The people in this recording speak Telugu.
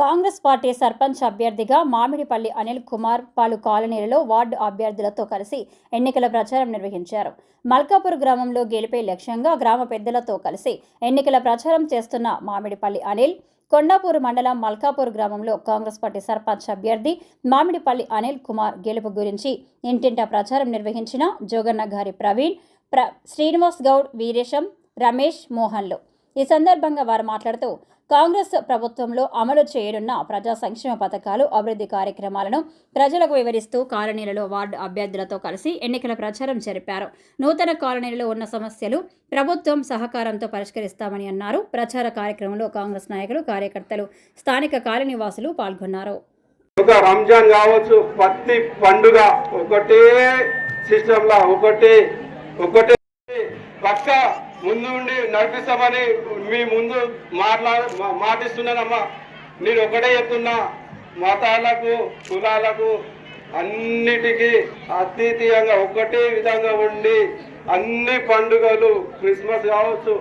కాంగ్రెస్ పార్టీ సర్పంచ్ అభ్యర్థిగా మామిడిపల్లి అనిల్ కుమార్ పలు కాలనీలలో వార్డు అభ్యర్థులతో కలిసి ఎన్నికల ప్రచారం నిర్వహించారు. మల్కాపూర్ గ్రామంలో గెలిపే లక్ష్యంగా గ్రామ పెద్దలతో కలిసి ఎన్నికల ప్రచారం చేస్తున్న మామిడిపల్లి అనిల్ కొండాపూర్ మండలం మల్కాపూర్ గ్రామంలో కాంగ్రెస్ పార్టీ సర్పంచ్ అభ్యర్థి మామిడిపల్లి అనిల్ కుమార్ గెలుపు గురించి ఇంటింటా ప్రచారం నిర్వహించిన జోగన్న గారి ప్రవీణ్, శ్రీనివాస్ గౌడ్, వీరేశం, రమేష్, మోహన్లు. ఈ సందర్భంగా వారు మాట్లాడుతూ కాంగ్రెస్ ప్రభుత్వంలో అమలు చేయనున్న ప్రజా సంక్షేమ పథకాలు, అభివృద్ధి కార్యక్రమాలను ప్రజలకు వివరిస్తూ కాలనీలలో వార్డు అభ్యర్థులతో కలిసి ఎన్నికల ప్రచారం జరిపారు. నూతన కాలనీలలో ఉన్న సమస్యలు ప్రభుత్వం సహకారంతో పరిష్కరిస్తామని అన్నారు. ప్రచార కార్యక్రమంలో కాంగ్రెస్ నాయకులు, కార్యకర్తలు, స్థానిక కాలనీవాసులు పాల్గొన్నారు. రంజాన్ కావచ్చు, ప్రతి పండుగ ఒకటే సిస్టంలా ఒకటే పక్క ముందు ఉండి నడిపిస్తామని మీ ముందు మాటిస్తున్నానమ్మా. నేను ఒకటే చెప్తున్నా, మతాలకు, కులాలకు అన్నిటికీ అద్వితీయంగా ఒకటే విధంగా ఉండి అన్ని పండుగలు, క్రిస్మస్ కావచ్చు,